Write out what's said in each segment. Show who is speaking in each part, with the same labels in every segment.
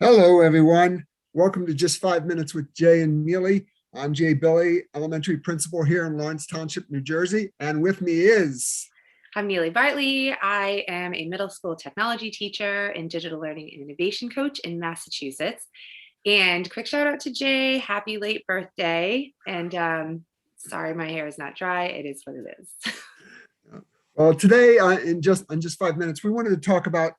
Speaker 1: Hello, everyone. Welcome to Just 5 Minutes with Jay and Nili. I'm Jay Billy, elementary principal here in Lawrence Township, New Jersey. And with me is,
Speaker 2: I'm Nili Bartley. I am a middle school technology teacher and digital learning and innovation coach in Massachusetts. And quick shout out to Jay. Happy late birthday. And sorry, my hair is not dry. It is what it is.
Speaker 1: well, today in just 5 minutes, we wanted to talk about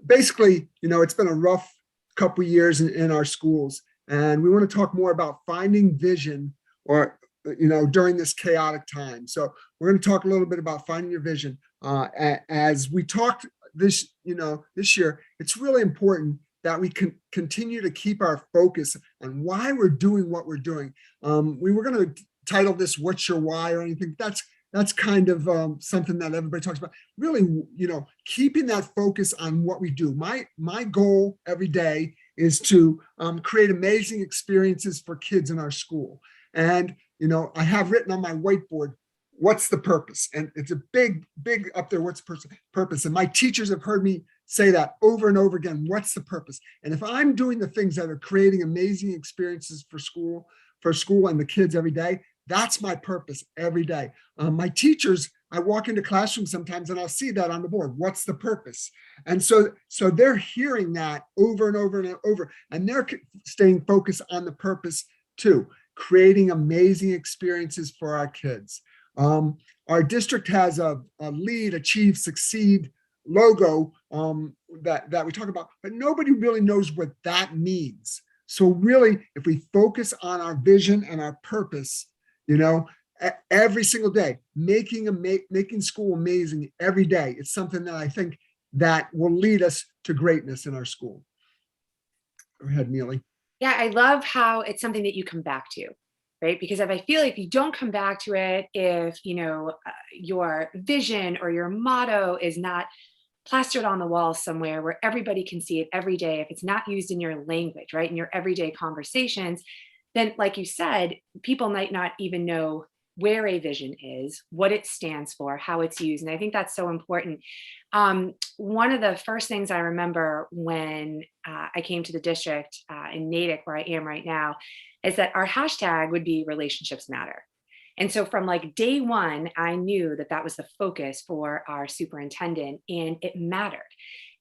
Speaker 1: basically, it's been a rough couple years in our schools. And we want to talk more about finding vision or, during this chaotic time. So we're going to talk a little bit about finding your vision. As we talked this year, it's really important that we can continue to keep our focus on why we're doing what we're doing. We were going to title this "What's Your Why" or anything. That's kind of something that everybody talks about. Really, keeping that focus on what we do. My goal every day is to create amazing experiences for kids in our school. And I have written on my whiteboard, what's the purpose? And it's a big up there, what's the purpose? And my teachers have heard me say that over and over again, what's the purpose? And if I'm doing the things that are creating amazing experiences for school and the kids every day, that's my purpose every day. My teachers, I walk into classrooms sometimes and I'll see that on the board. What's the purpose? And so they're hearing that over and over and over, and they're staying focused on the purpose too, creating amazing experiences for our kids. Our district has a lead, achieve, succeed logo that we talk about, but nobody really knows what that means. So really, if we focus on our vision and our purpose, every single day, making school amazing every day, it's something that I think that will lead us to greatness in our school. Go ahead, Nili.
Speaker 2: Yeah, I love how it's something that you come back to, right? Because if I feel like you don't come back to it, if your vision or your motto is not plastered on the wall somewhere where everybody can see it every day, if it's not used in your language, right, in your everyday conversations, then like you said, people might not even know where a vision is, what it stands for, how it's used. And I think that's so important. One of the first things I remember when I came to the district in Natick, where I am right now, is that our hashtag would be relationships matter. And so from like day one, I knew that that was the focus for our superintendent and it mattered.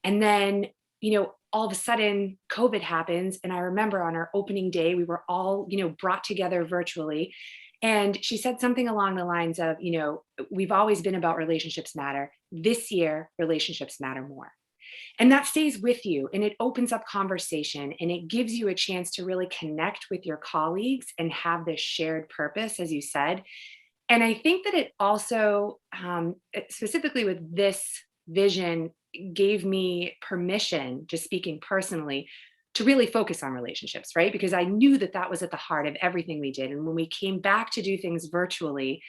Speaker 2: And then, all of a sudden COVID happens. And I remember on our opening day, we were all, brought together virtually. And she said something along the lines of, we've always been about relationships matter. This year, relationships matter more. And that stays with you and it opens up conversation and it gives you a chance to really connect with your colleagues and have this shared purpose, as you said. And I think that it also, specifically with this vision, gave me permission, just speaking personally, to really focus on relationships, right? Because I knew that that was at the heart of everything we did. And when we came back to do things virtually,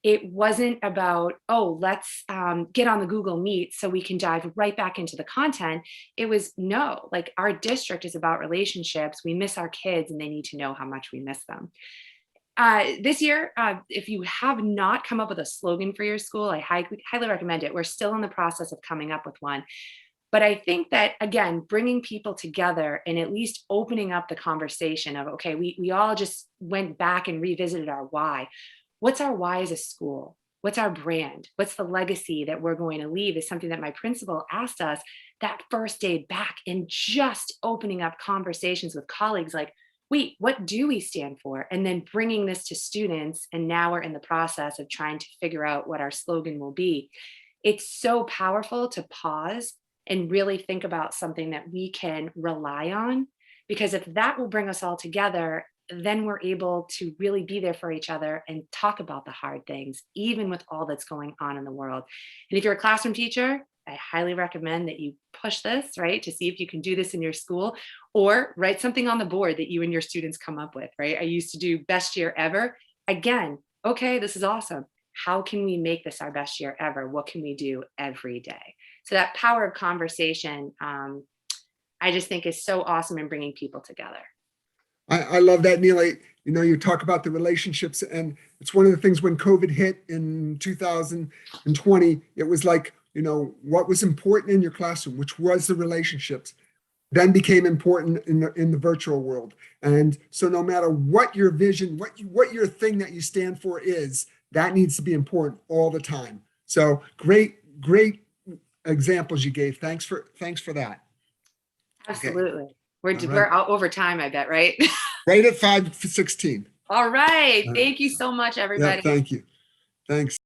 Speaker 2: it wasn't about, oh, let's get on the Google Meet so we can dive right back into the content. It was, no, like our district is about relationships. We miss our kids and they need to know how much we miss them. This year, if you have not come up with a slogan for your school, I highly recommend it. We're still in the process of coming up with one. But I think that, again, bringing people together and at least opening up the conversation of, okay, we all just went back and revisited our why. What's our why as a school? What's our brand? What's the legacy that we're going to leave is something that my principal asked us that first day back, and just opening up conversations with colleagues like, wait, what do we stand for? And then bringing this to students. And now we're in the process of trying to figure out what our slogan will be. It's so powerful to pause and really think about something that we can rely on, because if that will bring us all together, then we're able to really be there for each other and talk about the hard things, even with all that's going on in the world. And if you're a classroom teacher, I highly recommend that you push this, right, to see if you can do this in your school, or write something on the board that you and your students come up with, right? I used to do best year ever. Again, okay, this is awesome. How can we make this our best year ever? What can we do every day? So that power of conversation, I just think is so awesome in bringing people together.
Speaker 1: I love that, Nili. You talk about the relationships, and it's one of the things when COVID hit in 2020, it was like, what was important in your classroom, which was the relationships. then became important in the virtual world. And so no matter what your vision, what your thing that you stand for is, that needs to be important all the time. So great examples you gave. Thanks for that.
Speaker 2: Absolutely. We're,
Speaker 1: All
Speaker 2: we're
Speaker 1: right.
Speaker 2: out over time, I bet, right?
Speaker 1: Right at 5:16.
Speaker 2: All right.
Speaker 1: All right.
Speaker 2: Thank you so much,
Speaker 1: Yeah,
Speaker 2: everybody.
Speaker 1: thank you. Thanks.